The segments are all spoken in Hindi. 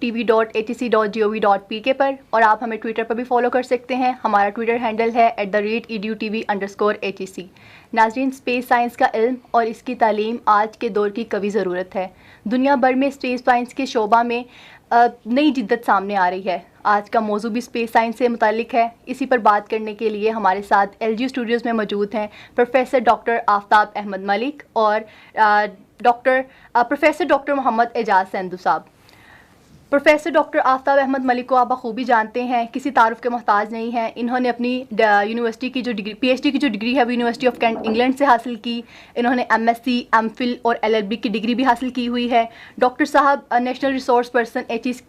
tv.atc.gov.pk पर, और आप हमें ट्विटर पर भी फॉलो कर सकते हैं। हमारा ट्विटर हैंडल है @edutv_atc। नाज़रीन, स्पेस साइंस का इल्म और इसकी तालीम आज के दौर की कभी ज़रूरत है। दुनिया भर में स्पेस साइंस के शोबा में नई जिद्दत सामने आ रही है। आज का मौजू भी स्पेस साइंस से मुतालिक है। इसी पर बात करने के लिए हमारे साथ LG स्टूडियोज़ में मौजूद हैं प्रोफेसर डॉक्टर आफ्ताब अहमद मलिक और प्रोफेसर डॉक्टर मोहम्मद एजाज संधू साहब। प्रोफेसर डॉक्टर आफ्ताब अहमद मलिक को आप बखूबी जानते हैं, किसी तारुफ के मोहताज नहीं हैं। इन्होंने अपनी यूनिवर्सिटी की जो डिग्री PhD की जो डिग्री है वो यूनिवर्सिटी ऑफ कैंट इंग्लैंड से हासिल की। इन्होंने MSc MPhil और LLB की डिग्री भी हासिल की हुई है। डॉक्टर साहब नेशनल रिसोर्स पर्सन HEC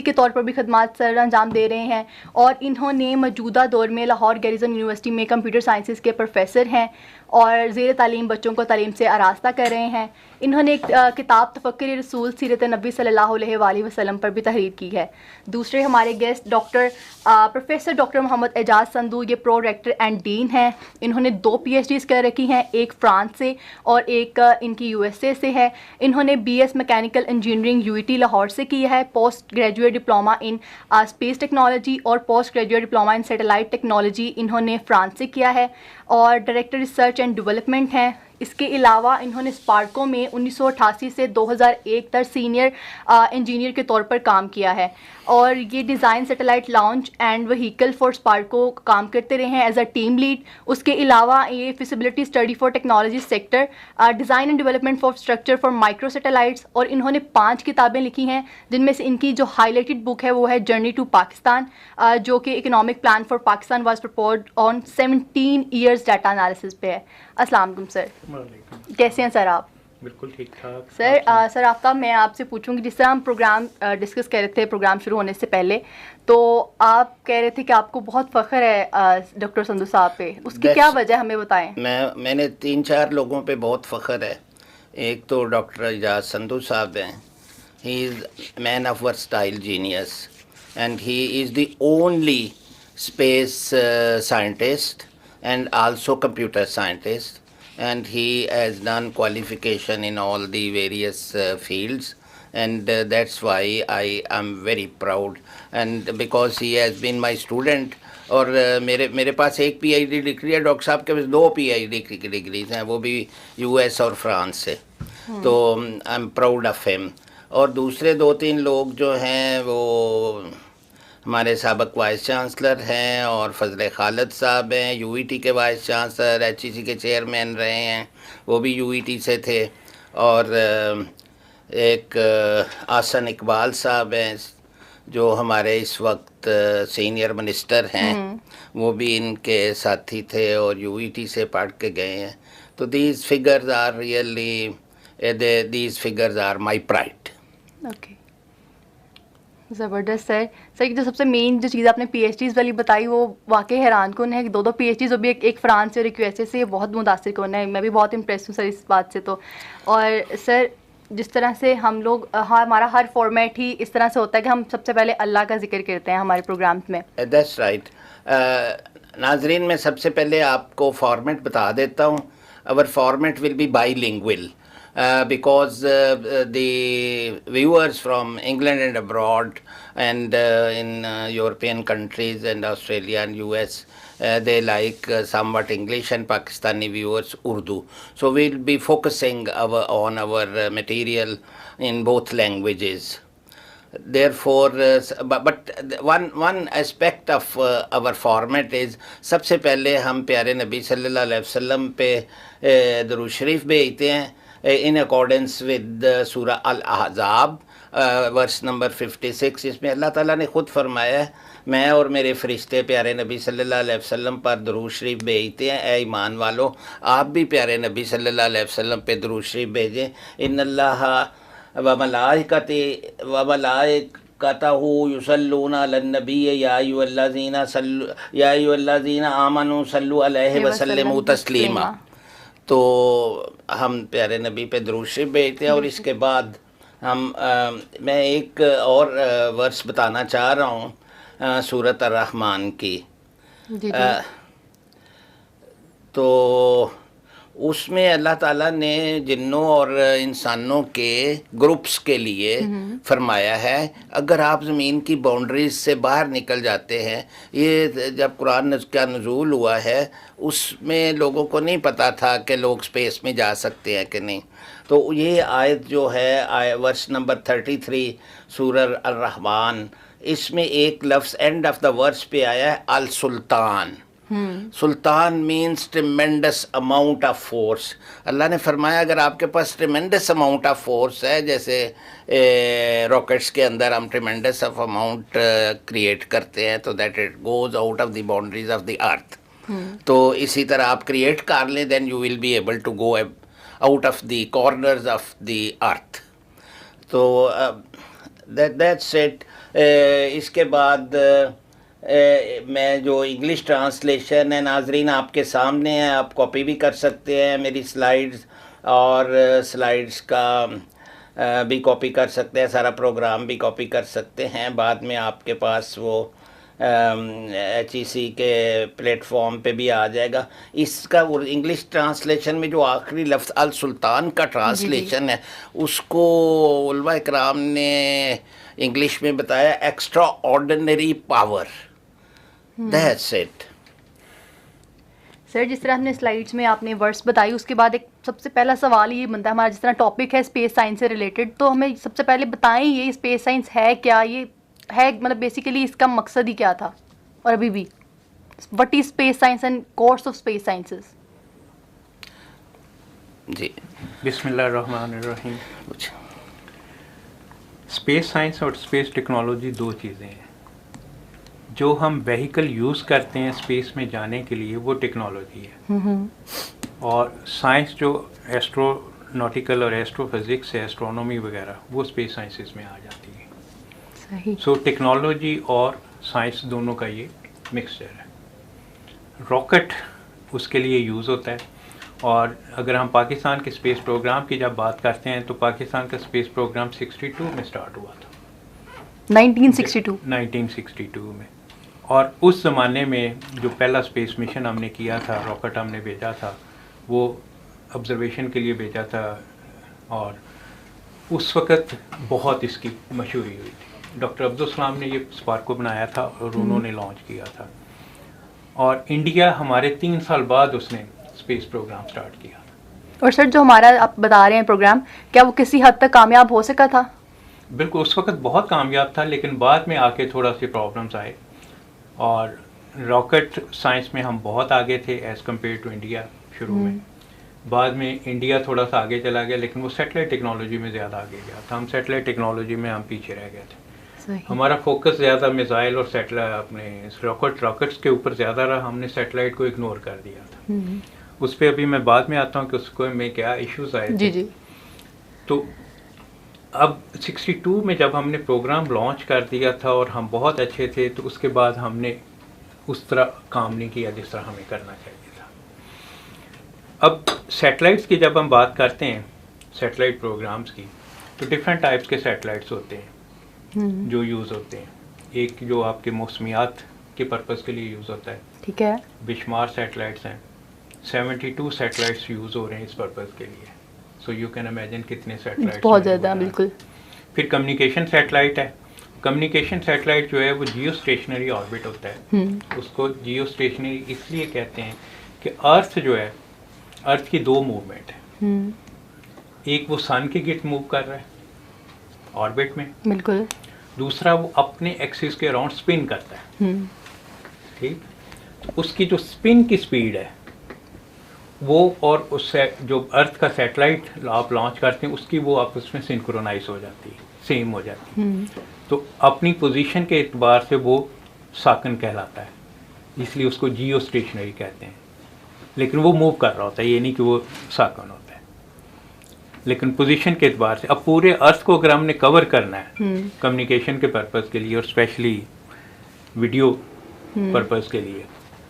के तौर पर भी खदमात सर अंजाम दे रहे हैं, और इन्होंने मौजूदा दौर में लाहौर गैरिजन यूनिवर्सिटी में कंप्यूटर साइंसेज़ के प्रोफेसर हैं और ज़ेर तालीम बच्चों को तालीम से आरास्ता कर रहे हैं। इन्होंने एक किताब तफक्कुर रसूल सीरत नबी सल्लल्लाहु अलैहि वसल्लम पर भी तहरीर की है। दूसरे हमारे guest professor doctor Mohammad Ejaz Sandhu, ये प्रो रेक्टर एंड डीन हैं। इन्होंने 2 PhDs कर रखी हैं, एक फ्रांस से और एक इनकी USA से है। इन्होंने BS mechanical engineering UET Lahore से किया है, post graduate diploma in space technology और post graduate diploma in satellite technology इन्होंने फ्रांस से किया है, और डायरेक्टर रिसर्च एंड डेवलपमेंट हैं। इसके अलावा इन्होंने स्पार्को में 1988 से 2001 तक सीनियर इंजीनियर के तौर पर काम किया है, और ये design satellite launch and vehicle for Sparco काम करते रहे हैं एज अ टीम लीड। उसके अलावा ये feasibility study for technology sector, design and development for structure for micro satellites, और इन्होंने 5 किताबें लिखी हैं, जिनमें से इनकी जो हाईलाइटेड बुक है वो है जर्नी टू पाकिस्तान, जो कि economic plan for Pakistan was proposed on 17 years data analysis पे है। अस्सलाम वालेकुम सर, कैसे हैं सर आप? बिल्कुल ठीक ठाक सर आफ्ताब, मैं आपसे पूछूंगी, जिस तरह हम प्रोग्राम डिस्कस कर रहे थे प्रोग्राम शुरू होने से पहले, तो आप कह रहे थे कि आपको बहुत फ़ख्र है डॉक्टर संधू साहब पे, उसकी क्या वजह हमें बताएं। मैंने 3-4 लोगों पे बहुत फ़ख्र है। एक तो डॉक्टर एजाज संधू साहब हैं, he is man of versatile genius and he is the only space scientist and also computer scientist, and he has done qualification in all the various fields, and that's why I am very proud, and because he has been my student। और मेरे पास एक PhD डिग्री है, डॉक्टर साहब के पास 2 PhD की डिग्रीज हैं, वो भी US और फ्रांस से। तो I am proud of him. और दूसरे 2-3 लोग जो हैं वो हमारे साबिक वाइस चांसलर हैं, और फजल खालिद साहब हैं, UET के वाइस चांसलर, HEC के चेयरमैन रहे हैं, वो भी UET से थे, और एक आसन इकबाल साहब हैं जो हमारे इस वक्त सीनियर मिनिस्टर हैं, वो भी इनके साथी थे और UET से पढ़ के गए हैं। तो these figures are really these figures are my pride. Okay, ज़बरदस्त सर। सर, जो सबसे मेन जो चीज़ आपने PhDs वाली बताई वो वाकई हैरान कौन है कि 2 PhDs, वो भी एक फ्रांस से और एक USA से, बहुत मुतासिर कौन है। मैं भी बहुत इम्प्रेस हूँ सर इस बात से। तो और सर, जिस तरह से हम लोग हमारा हर फॉर्मेट ही इस तरह से होता है कि हम सबसे पहले अल्लाह का जिक्र करते हैं हमारे प्रोग्राम में। That's right. नाजरीन, मैं सबसे पहले आपको फॉर्मेट बता देता हूँ। Our format will be bilingual because the viewers from England and abroad and in European countries and Australia and US, they like somewhat English, and Pakistani viewers Urdu. So we'll be focusing on our material in both languages. Therefore, but one aspect of our format is, सबसे पहले हम प्यारे नबी सल्लल्लाहु अलैहि वसल्लम पे दुरूद शरीफ भेजते हैं in accordance with सूरा अल-अहज़ाब वर्स नंबर 56। इसमें अल्लाह ताला ने ख़ुद फरमाया है, मैं और मेरे फ़रिश्ते प्यारे नबी सल्लल्लाहु अलैहि वसल्लम पर दुरूद शरीफ भेजते हैं। ए ईमान वालों, आप भी प्यारे नबी सल्लल्लाहु अलैहि वसल्लम पे दुरूद शरीफ भेजें। इन्नल्लाह व मलाइकतहू युसल्लूना अलन नबी या अय्युहल्लज़ीना आमनू सल्लु अलैहि व सल्लिमू तस्लीमा। तो हम प्यारे नबी पे दुरूद शरीफ भेजते हैं। और इसके बाद हम मैं एक और वर्स बताना चाह रहा हूँ सूरत अर्रहमान की। तो उसमें अल्लाह ताला ने जिन्नों और इंसानों के ग्रुप्स के लिए फरमाया है, अगर आप ज़मीन की बाउंड्रीज से बाहर निकल जाते हैं, ये जब कुरान का नुज़ूल हुआ है उसमें लोगों को नहीं पता था कि लोग स्पेस में जा सकते हैं कि नहीं। तो ये आयत जो है वर्स नंबर 33 सूरह अर-रहमान, इसमें एक लफ्ज़ एंड ऑफ द वर्स पे आया है अल सुल्तान। सुल्तान means tremendous amount of force. Allah ने फरमाया अगर आपके पास ट्रिमेंडस अमाउंट ऑफ फोर्स है, जैसे रॉकेट्स के अंदर हम ट्रिमेंडस ऑफ अमाउंट क्रिएट करते हैं तो that it goes out of the boundaries of the earth, तो इसी तरह आप क्रिएट कर लें, then you will be able to go out of the corners of the earth. तो दैट्स इट। इसके बाद मैं जो इंग्लिश ट्रांसलेशन है नाजरीन आपके सामने है, आप कॉपी भी कर सकते हैं मेरी स्लाइड्स, और स्लाइड्स का भी कॉपी कर सकते हैं, सारा प्रोग्राम भी कॉपी कर सकते हैं। बाद में आपके पास वो HEC के प्लेटफॉर्म पे भी आ जाएगा। इसका वो इंग्लिश ट्रांसलेशन में जो आखिरी लफ्ज़ अल सुल्तान का ट्रांसलेशन है उसको उलमा इकराम ने इंग्लिश में बताया extra ordinary power. That's it. Sir, जिस तरह हमने स्लाइड्स में आपने वर्ड्स बताई, उसके बाद एक सबसे पहला सवाल ये बनता है हमारा, जिस तरह टॉपिक है स्पेस साइंस से रिलेटेड, तो हमें सबसे पहले बताएं ये स्पेस साइंस है क्या, ये है मतलब बेसिकली इसका मकसद ही क्या था, और अभी भी what is space science and course of space sciences. जी बिस्मिल्लाहिर्रहमानिर्रहीम। स्पेस साइंस और स्पेस टेक्नोलॉजी दो चीज़ें हैं। जो हम व्हीकल यूज़ करते हैं स्पेस में जाने के लिए वो टेक्नोलॉजी है, और साइंस जो एस्ट्रोनॉटिकल और एस्ट्रोफिज़िक्स है, एस्ट्रोनॉमी वगैरह, वो स्पेस साइंसेस में आ जाती है। सही। सो टेक्नोलॉजी और साइंस दोनों का ये मिक्सचर है। रॉकेट उसके लिए यूज़ होता है, और अगर हम पाकिस्तान के स्पेस प्रोग्राम की जब बात करते हैं तो पाकिस्तान का स्पेस प्रोग्राम 62 में स्टार्ट हुआ था, 1962 में। और उस ज़माने में जो पहला स्पेस मिशन हमने किया था, रॉकेट हमने भेजा था, वो ऑब्जर्वेशन के लिए भेजा था, और उस वक़्त बहुत इसकी मशहूरी हुई थी। डॉक्टर अब्दुल सलाम ने ये स्पार्क को बनाया था और उन्होंने लॉन्च किया था, और इंडिया हमारे 3 साल बाद उसने स्पेस प्रोग्राम स्टार्ट किया। और सर, जो हमारा आप बता रहे हैं प्रोग्राम, क्या वो किसी हद तक कामयाब हो सका था? बिल्कुल, उस वक्त बहुत कामयाब था, लेकिन बाद में आके थोड़ा सी प्रॉब्लम्स आए, और रॉकेट साइंस में हम बहुत आगे थे एज़ कम्पेयर टू इंडिया शुरू में। बाद में इंडिया थोड़ा सा आगे चला गया, लेकिन वो सैटेलाइट टेक्नोलॉजी में ज़्यादा आगे गया था। हम सैटेलाइट टेक्नोलॉजी में हम पीछे रह गए थे। सही। हमारा फोकस ज़्यादा मिसाइल और सैटेलाइट अपने रॉकेट्स के ऊपर ज़्यादा रहा, हमने सैटेलाइट को इग्नोर कर दिया था। उस पर अभी मैं बाद में आता हूँ कि उसको में क्या इश्यूज आए थे। जी जी। तो अब 62 में जब हमने प्रोग्राम लॉन्च कर दिया था और हम बहुत अच्छे थे, तो उसके बाद हमने उस तरह काम नहीं किया जिस तरह हमें करना चाहिए था। अब सैटेलाइट्स की जब हम बात करते हैं, सैटेलाइट प्रोग्राम्स की, तो डिफरेंट टाइप्स के सैटेलाइट्स होते हैं जो यूज़ होते हैं। एक जो आपके मौसमियात के पर्पज़ के लिए यूज़ होता है, ठीक है, बेशुमार सैटेलाइट्स हैं, 72 सैटेलाइट्स यूज़ हो रहे हैं इस पर्पज़ के लिए। सो यू कैन इमेजिन कितने सैटेलाइट्स बहुत ज़्यादा, बिल्कुल। फिर कम्युनिकेशन सैटेलाइट है। कम्युनिकेशन सैटेलाइट जो है वो जियो स्टेशनरी ऑर्बिट होता है। उसको जियो स्टेशनरी इसलिए कहते हैं कि अर्थ जो है, अर्थ की दो मूवमेंट है। एक वो सन के गिर्द मूव कर रहा है ऑर्बिट में, बिल्कुल। दूसरा वो अपने एक्सिस के अराउंड स्पिन करता है। ठीक, तो उसकी जो स्पिन की स्पीड है वो, और उससे जो अर्थ का सैटेलाइट आप लॉन्च करते हैं उसकी, वो आपस में सिंक्रोनाइज हो जाती है, सेम हो जाती है। तो अपनी पोजीशन के एतबार से वो साकन कहलाता है, इसलिए उसको जियो स्टेशनरी कहते हैं। लेकिन वो मूव कर रहा होता है, ये नहीं कि वो साकन होता है, लेकिन पोजीशन के एतबार से। अब पूरे अर्थ को अगर हमने कवर करना है कम्युनिकेशन के पर्पज़ के लिए और स्पेशली वीडियो पर्पज़ के लिए,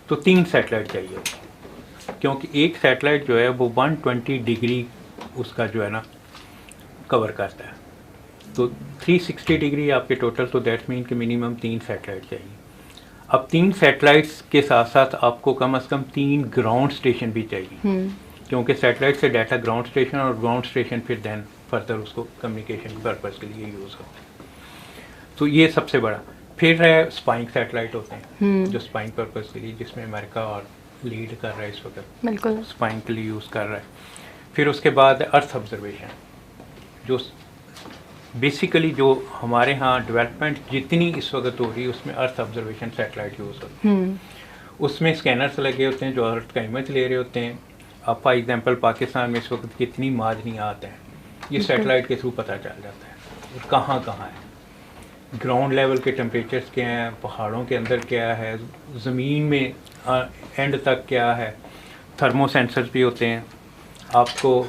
तो 3 सैटेलाइट चाहिए, क्योंकि एक सैटेलाइट जो है वो 120 डिग्री उसका जो है ना कवर करता है। तो 360 डिग्री आपके टोटल, तो दैट्स मीन कि मिनिमम 3 सैटेलाइट चाहिए। अब 3 सैटेलाइट्स के साथ साथ आपको कम से कम 3 ग्राउंड स्टेशन भी चाहिए। क्योंकि सैटेलाइट से डाटा ग्राउंड स्टेशन और ग्राउंड स्टेशन फिर देन फर्दर उसको कम्युनिकेशन पर्पज़ के लिए यूज़ होता है। तो ये सबसे बड़ा। फिर है स्पाइंग सैटेलाइट होते हैं जो स्पाइंग पर्पज़ के लिए, जिसमें अमेरिका और लीड कर रहा है इस वक्त, बिल्कुल स्पाइंग के लिए यूज़ कर रहा है। फिर उसके बाद अर्थ ऑब्जर्वेशन, जो बेसिकली जो हमारे यहाँ डेवलपमेंट जितनी इस वक्त हो रही है उसमें अर्थ ऑब्जर्वेशन सैटेलाइट यूज़ होती है। उसमें स्कैनर्स लगे होते हैं जो अर्थ का इमेज ले रहे होते हैं। अब फॉर एग्जांपल पाकिस्तान में इस वक्त कितनी मादनी आते हैं, ये सैटेलाइट के थ्रू पता चल जाता है और कहाँ कहाँ है, ग्राउंड लेवल के टेम्परेचर्स क्या हैं, पहाड़ों के अंदर क्या है, ज़मीन में एंड तक क्या है। थर्मो सेंसर्स भी होते हैं। आपको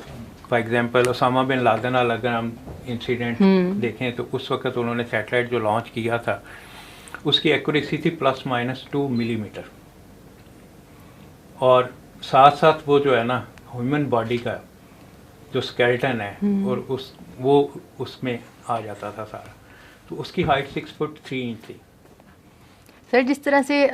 for example Osama bin Laden अगर हम इंसिडेंट देखें तो उस वक्त उन्होंने सैटेलाइट जो लॉन्च किया था उसकी एक्यूरेसी थी ±2 मिलीमीटर, और साथ साथ वो जो है ना ह्यूमन बॉडी का जो स्केलेटन है और वो उसमें आ जाता था सारा। तो उसकी हाइट 6 फुट 3 इंच थी। सर, जिस तरह से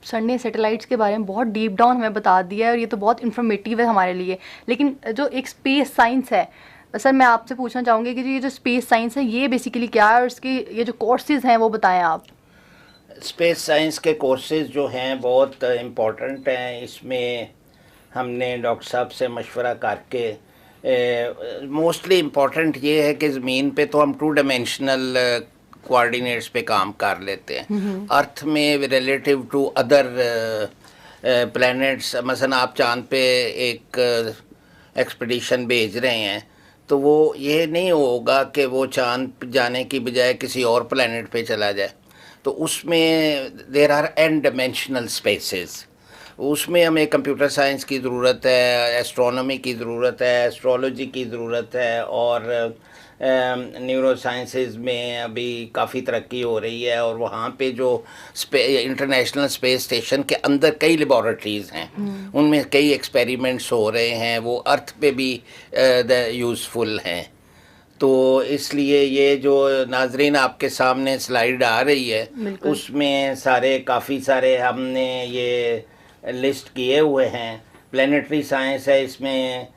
सर ने सैटेलाइट्स के बारे में बहुत डीप डाउन हमें बता दिया है और ये तो बहुत इन्फॉर्मेटिव है हमारे लिए, लेकिन जो एक स्पेस साइंस है सर, मैं आपसे पूछना चाहूँगी कि ये जो स्पेस साइंस है ये बेसिकली क्या है और इसकी ये जो कोर्सेज हैं वो बताएं आप। स्पेस साइंस के कोर्सेज जो हैं बहुत इम्पोर्टेंट हैं। इसमें हमने डॉक्टर साहब से मशवरा करके मोस्टली इम्पोर्टेंट ये है कि ज़मीन पे तो हम 2 डायमेंशनल कोऑर्डिनेट्स पे काम कर लेते हैं। अर्थ में रिलेटिव टू अदर प्लैनेट्स, मसलन आप चांद पे एक एक्सपीडिशन भेज रहे हैं तो वो ये नहीं होगा कि वो चांद जाने की बजाय किसी और प्लैनेट पे चला जाए। तो उसमें there are n dimensional spaces, उसमें हमें कंप्यूटर साइंस की ज़रूरत है, एस्ट्रोनॉमी की ज़रूरत है, एस्ट्रोलॉजी की ज़रूरत है, और न्यूरो साइंसेज में अभी काफ़ी तरक्की हो रही है। और वहाँ पे जो इंटरनेशनल स्पेस स्टेशन के अंदर कई लेबॉरेटरीज़ हैं, उनमें कई एक्सपेरिमेंट्स हो रहे हैं, वो अर्थ पे भी यूज़फुल हैं। तो इसलिए ये जो नाजरीन आपके सामने स्लाइड आ रही है उसमें काफ़ी सारे हमने ये लिस्ट किए हुए हैं। प्लानिटरी साइंस है, इसमें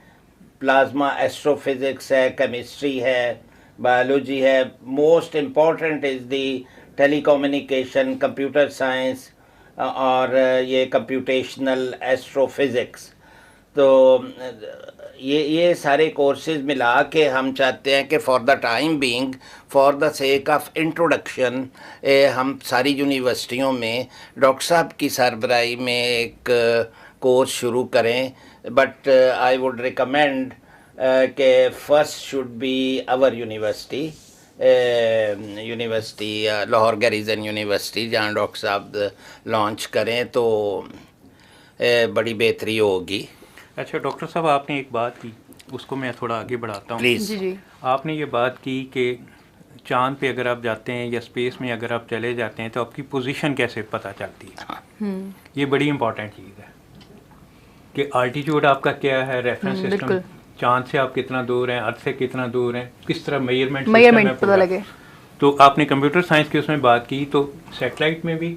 प्लाज्मा एस्ट्रोफिज़िक्स है, केमिस्ट्री है, बायोलॉजी है। Most important is the telecommunication, computer science और ये कंप्यूटेशनल एस्ट्रोफिज़िक्स। तो ये सारे कोर्सेज मिला के हम चाहते हैं कि for the time being, for the sake of introduction, हम सारी यूनिवर्सिटियों में डॉक्टर साहब की सरबराही में एक कोर्स शुरू करें। बट आई वुड रिकमेंड कि first should be our university, Lahore garrison university, जहाँ डॉक्टर साहब लॉन्च करें तो बड़ी बेहतरी होगी। अच्छा डॉक्टर साहब, आपने एक बात की, उसको मैं थोड़ा आगे बढ़ाता हूँ। प्लीज़। जी। आपने ये बात की कि चांद पे अगर आप जाते हैं या स्पेस में अगर आप चले जाते हैं तो आपकी पोजीशन कैसे पता चलती है। ये बड़ी इंपॉर्टेंट चीज़ है कि आल्टीट्यूड आपका क्या है, रेफरेंस सिस्टम, चांद से आप कितना दूर हैं, अर्थ से कितना दूर हैं, किस तरह मेजरमेंट पता लगे। तो आपने कंप्यूटर साइंस की उसमें बात की, तो सैटेलाइट में भी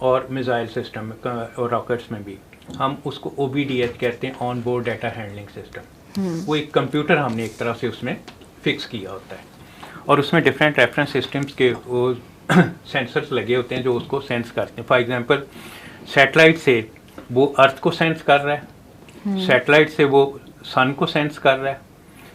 और मिसाइल सिस्टम और रॉकेट्स में भी हम उसको OBDH कहते हैं, on board data handling system. वो एक कंप्यूटर हमने एक तरह से उसमें फिक्स किया होता है और उसमें डिफरेंट रेफरेंस सिस्टम्स के वो सेंसर्स लगे होते हैं जो उसको सेंस करते हैं। फॉर एग्जांपल सैटेलाइट से वो अर्थ को सेंस कर रहा है, सैटेलाइट से वो सन को सेंस कर रहा है,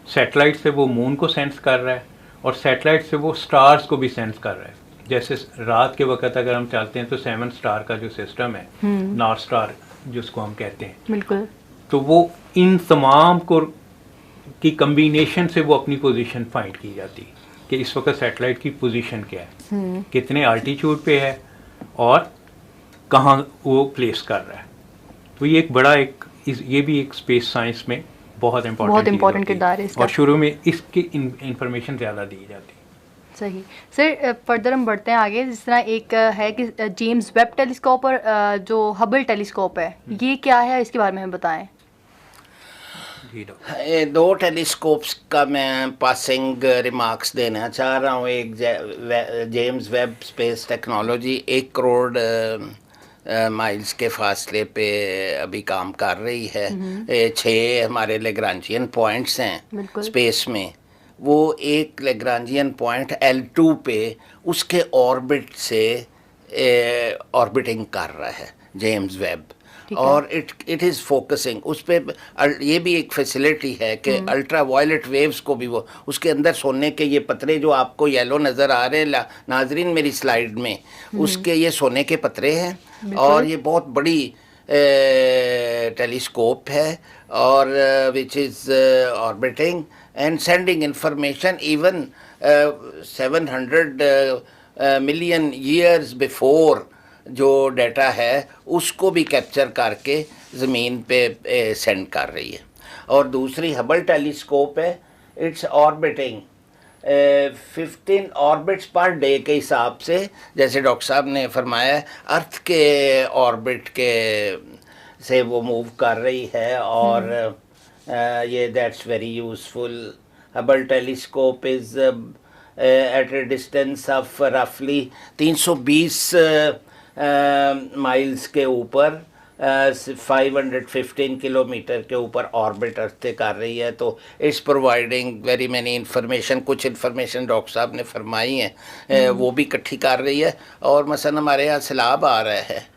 सैटेलाइट से वो मून को सेंस कर रहा है, और सैटेलाइट से वो स्टार्स को भी सेंस कर रहा है। जैसे रात के वक्त अगर हम चलते हैं तो 7 स्टार का जो सिस्टम है, नॉर्थ स्टार जिसको हम कहते हैं, बिल्कुल, तो वो इन तमाम को की कम्बिनेशन से वो अपनी पोजीशन फाइंड की जाती है कि इस वक्त सैटेलाइट की पोजीशन क्या है, कितने आल्टीट्यूड पे है और कहाँ वो प्लेस कर रहा है। तो ये एक बड़ा ये भी एक स्पेस साइंस में बहुत इम्पोर्टेंट किरदार है इसका, और शुरू में इसकी इंफॉर्मेशन ज़्यादा दी जाती है। सही सर, फर्दर हम बढ़ते हैं आगे। जिस तरह एक है कि जेम्स वेब टेलीस्कोप और जो हबल टेलीस्कोप है, ये क्या है, इसके बारे में हमें बताएं। ये 2 टेलीस्कोप्स का मैं पासिंग रिमार्क्स देना चाह रहा हूँ। एक James Webb space technology 1 crore miles के फासले पे अभी काम कर रही है। 6 हमारे लेग्रांजियन पॉइंट्स हैं स्पेस में। वो एक लेग्रांजियन पॉइंट L2 पे उसके ऑर्बिट से ऑर्बिटिंग कर रहा है जेम्स वेब, और इट इज़ फोकसिंग उस पे। ये भी एक फैसिलिटी है कि अल्ट्रा वायलेट वेव्स को भी वो उसके अंदर सोने के ये पतरे जो आपको येलो नज़र आ रहे हैं नाजरीन मेरी स्लाइड में, उसके ये सोने के पतरे हैं, और ये बहुत बड़ी टेलीस्कोप है, और which is orbiting and sending information even 700 million years before जो डाटा है उसको भी कैप्चर करके ज़मीन पे सेंड कर रही है। और दूसरी हबल टेलीस्कोप है, it's orbiting 15 orbits per day के हिसाब से, जैसे डॉक्टर साहब ने फरमाया अर्थ के ऑर्बिट के से वो मूव कर रही है, और ये that's very useful. Hubble telescope is at a distance of रफली 320 माइल्स के ऊपर 515 किलोमीटर के ऊपर ऑर्बिट अर्थ से कर रही है। तो it's providing very many information. कुछ इंफॉर्मेशन डॉक्टर साहब ने फरमाई है वो भी इकट्ठी कर रही है, और मसलन हमारे यहाँ सैलाब आ रहा है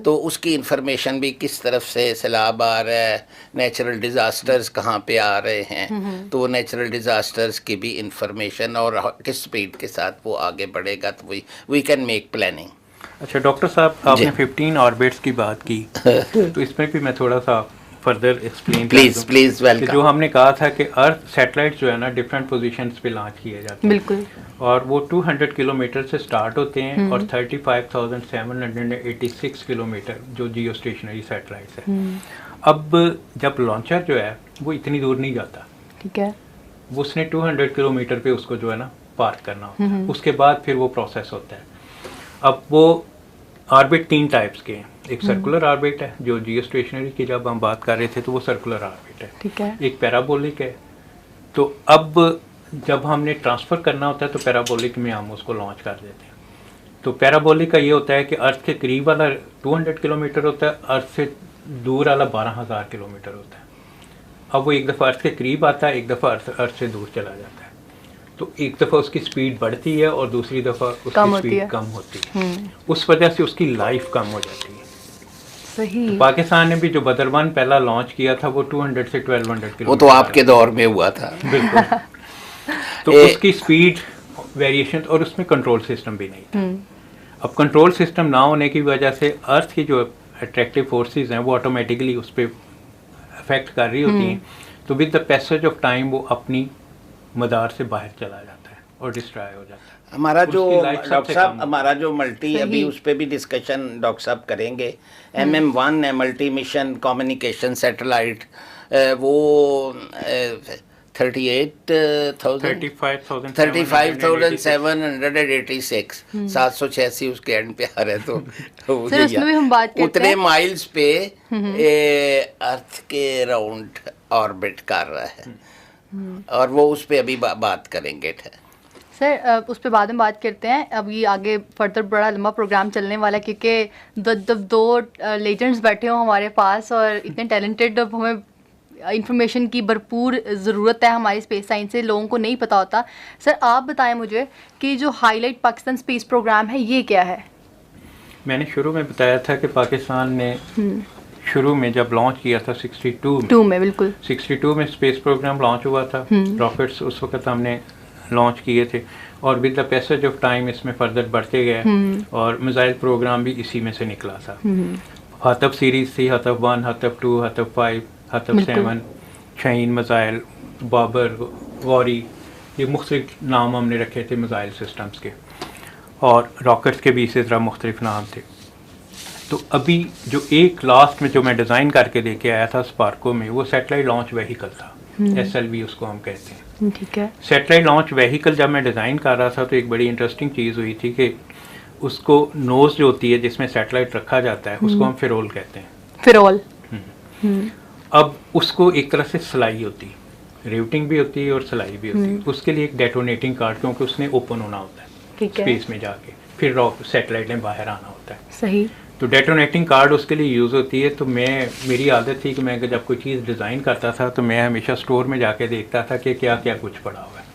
तो उसकी इंफॉर्मेशन भी किस तरफ से सैलाब आ रहा है, नेचुरल डिज़ास्टर्स कहाँ पे आ रहे हैं, तो नेचुरल डिज़ास्टर्स की भी इंफॉर्मेशन और किस स्पीड के साथ वो आगे बढ़ेगा, तो वी कैन मेक प्लानिंग। अच्छा डॉक्टर साहब, आपने 15 ऑर्बिट्स की बात की तो इसमें भी मैं थोड़ा सा फर्दर एक्सप्लेन प्लीज वेलकम। जो हमने कहा था कि अर्थ सैटेलाइट जो है ना डिफरेंट पोजीशंस पे लॉन्च किए जाते हैं, बिल्कुल, और वो 200 किलोमीटर से स्टार्ट होते हैं और 35,786 किलोमीटर जो जियो स्टेशनरी सैटेलाइट्स है। अब जब लॉन्चर जो है वो इतनी दूर नहीं जाता, ठीक है, वो उसने 200 किलोमीटर पे उसको जो है ना पार करना होता है, उसके बाद फिर वो प्रोसेस होता है। अब वो ऑर्बिट 3 टाइप्स के हैं, एक सर्कुलर ऑर्बिट है जो जियो स्टेशनरी की जब हम बात कर रहे थे तो वो सर्कुलर ऑर्बिट है, ठीक है, एक पैराबोलिक है। तो अब जब हमने ट्रांसफ़र करना होता है तो पैराबोलिक में हम उसको लॉन्च कर देते हैं। तो पैराबोलिक का ये होता है कि अर्थ के करीब वाला 200 किलोमीटर होता है, अर्थ से दूर वाला 12,000 किलोमीटर होता है। अब वो एक दफ़ा अर्थ के करीब आता है, एक दफ़ा अर्थ से दूर चला जाता है। तो एक दफ़ा उसकी स्पीड बढ़ती है और दूसरी दफ़ा उसकी स्पीड कम होती है। उस वजह से उसकी लाइफ कम हो जाती है। सही। तो पाकिस्तान ने भी जो बदरवन पहला लॉन्च किया था वो 200 से 1200 किलोमीटर, वो तो आपके दौर में हुआ था। बिल्कुल। तो उसकी स्पीड वेरिएशन, और उसमें कंट्रोल सिस्टम भी नहीं था। अब कंट्रोल सिस्टम ना होने की वजह से अर्थ की जो अट्रैक्टिव फोर्सेस हैं वो ऑटोमेटिकली उस पर अफेक्ट कर रही होती हैं। तो with the passage of time वो अपनी मदार से बाहर चला जाता है और डिस्ट्रॉय हो जाता है। हमारा जो डॉक्टर साहब हमारा जो मल्टी अभी उस पर भी डिस्कशन डॉक्टर साहब करेंगे। MM1 है मल्टी मिशन कम्युनिकेशन सैटेलाइट, वो 35,786 786 उसके एंड पे आ रहे तो उतने माइल्स पे अर्थ के राउंड ऑर्बिट कर रहा है, और वो उस पे अभी बात करेंगे। सर उस पर बाद में बात करते हैं, अभी आगे फर्दर बड़ा लंबा प्रोग्राम चलने वाला है क्योंकि दो लेजेंड्स बैठे हो हमारे पास और इतने टैलेंटेड, हमें इंफॉर्मेशन की भरपूर ज़रूरत है हमारी स्पेस साइंस से, लोगों को नहीं पता होता। सर आप बताएं मुझे कि जो हाईलाइट पाकिस्तान स्पेस प्रोग्राम है ये क्या है? मैंने शुरू में बताया था कि पाकिस्तान ने शुरू में जब लॉन्च किया था 62 में बिल्कुल 62 में स्पेस प्रोग्राम लॉन्च हुआ था। रॉकेट्स उस वक्त हमने लॉन्च किए थे और with the passage of time इसमें फर्दर बढ़ते गए और मिसाइल प्रोग्राम भी इसी में से निकला था। हतफ सीरीज़ थी, हतफ 1, हतफ 2, हतफ 5, हतफ 7, शाहीन मिसाइल, बाबर, गौरी, ये मुख्तलिफ नाम हमने रखे थे मिसाइल सिस्टम्स के, और रॉकेट्स के भी इसी तरह मुख्तलिफ नाम थे। तो अभी जो एक लास्ट में जो मैं डिज़ाइन करके लेके आया था स्पार्को में, वो सैटेलाइट लॉन्च व्हीकल था, SLV उसको हम कहते हैं। ठीक है। सैटेलाइट लॉन्च व्हीकल जब मैं डिज़ाइन कर रहा था तो एक बड़ी इंटरेस्टिंग चीज़ हुई थी कि उसको नोज़ जो होती है जिसमें सैटेलाइट रखा जाता है उसको हम फिरोल कहते हैं। फिरोल। अब उसको एक तरह से सिलाई होती है, रिवटिंग भी होती है और सिलाई भी होती है। उसके लिए एक डेटोनेटिंग कार्ड, क्योंकि उसने ओपन होना होता है स्पेस में जाके, फिर सैटेलाइट ने बाहर आना होता है। सही। तो डेटोनेटिंग कार्ड उसके लिए यूज़ होती है। तो मेरी आदत थी कि मैं जब कोई चीज़ डिज़ाइन करता था तो मैं हमेशा स्टोर में जाके देखता था कि क्या क्या कुछ पड़ा हुआ है।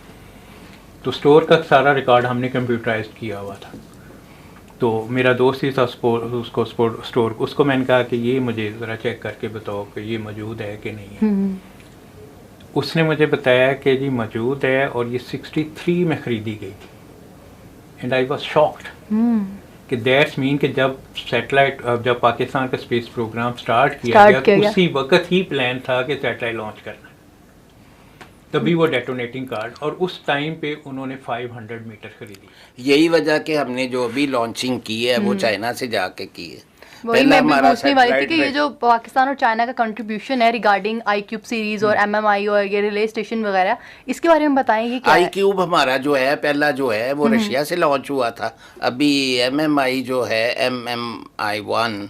तो स्टोर का सारा रिकॉर्ड हमने कंप्यूटराइज किया हुआ था। तो मेरा दोस्त ही था स्टोर, उसको मैंने कहा कि ये मुझे ज़रा चेक करके बताओ कि ये मौजूद है कि नहीं है। उसने मुझे बताया कि जी मौजूद है और ये 63 में ख़रीदी गई थी। एंड आई वॉज शॉक्ड कि दैट्स मीन कि जब जब पाकिस्तान का स्पेस प्रोग्राम स्टार्ट किया गया उसी वक्त ही प्लान था कि सैटेलाइट लॉन्च करना है। तभी वो डेटोनेटिंग कार्ड, और उस टाइम पे उन्होंने 500 मीटर खरीदी। यही वजह कि हमने जो अभी लॉन्चिंग की है वो चाइना से जाके की है। वही मैं भी पूछने वाली थी कि ये जो पाकिस्तान और चाइना का कंट्रीब्यूशन है रिगार्डिंग iCube सीरीज और MMI और ये रिले स्टेशन वगैरह, इसके बारे में बताएं। ये क्या है? iCube हमारा जो है पहला जो है वो रशिया से लॉन्च हुआ था। अभी MMI जो है MM1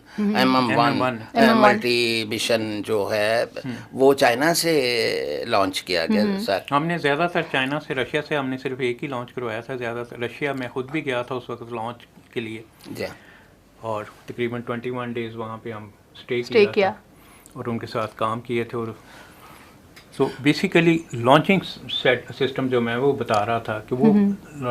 मल्टी मिशन जो है वो चाइना से लॉन्च किया गया सर। हमने ज़्यादातर चाइना से, रशिया से हमने सिर्फ एक ही लॉन्च करवाया था। ज़्यादातर रशिया में खुद भी गया था उस वक्त लॉन्च के लिए जी, और तकरीबन 21 डेज़ वहाँ पे हम स्टे किया था और उनके साथ काम किए थे। और सो बेसिकली लॉन्चिंग सिस्टम जो मैं वो बता रहा था कि वो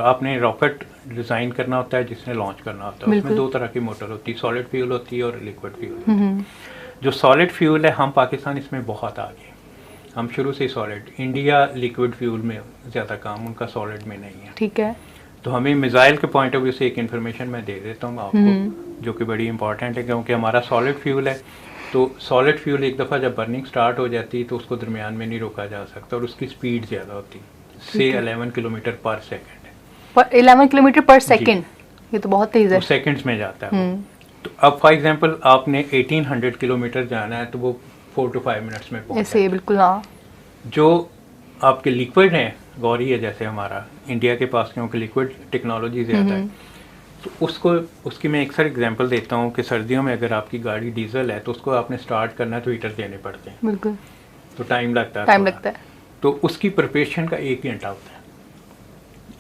आपने रॉकेट डिज़ाइन करना होता है जिसने लॉन्च करना होता है। उसमें दो तरह की मोटर होती है, सॉलिड फ्यूल होती है और लिक्विड फ्यूल होती है। जो सॉलिड फ्यूल है, हम पाकिस्तान इसमें बहुत आगे, हम शुरू से सॉलिड, इंडिया लिक्विड फ्यूल में ज़्यादा काम, उनका सॉलिड में नहीं है। ठीक है। तो हमें मिसाइल के पॉइंट ऑफ व्यू से एक इन्फॉर्मेशन मैं दे देता हूँ आपको जो कि बड़ी इंपॉर्टेंट है, क्योंकि हमारा सॉलिड फ्यूल है। तो सॉलिड फ्यूल एक दफ़ा जब बर्निंग स्टार्ट हो जाती है तो उसको दरमियान में नहीं रोका जा सकता और उसकी स्पीड ज़्यादा होती है, से 11 किलोमीटर पर सेकेंड है। 11 किलोमीटर पर सेकेंड, ये तो बहुत तेज़ है। सेकेंड्स में जाता है। तो अब फॉर एग्जांपल आपने 1800 किलोमीटर जाना है तो वो 4 to 5 मिनट्स में पहुँच ऐसे बिल्कुल। हाँ, जो आपके लिक्विड हैं, गौरी है जैसे हमारा इंडिया के पास, क्योंकि लिक्विड टेक्नोलॉजी ज़्यादा है, तो उसकी मैं अक्सर एग्जांपल देता हूँ कि सर्दियों में अगर आपकी गाड़ी डीजल है तो उसको आपने स्टार्ट करना है तो हीटर देने पड़ते हैं, बिल्कुल तो टाइम लगता है। तो उसकी प्रिपरेशन का 1 घंटा होता है।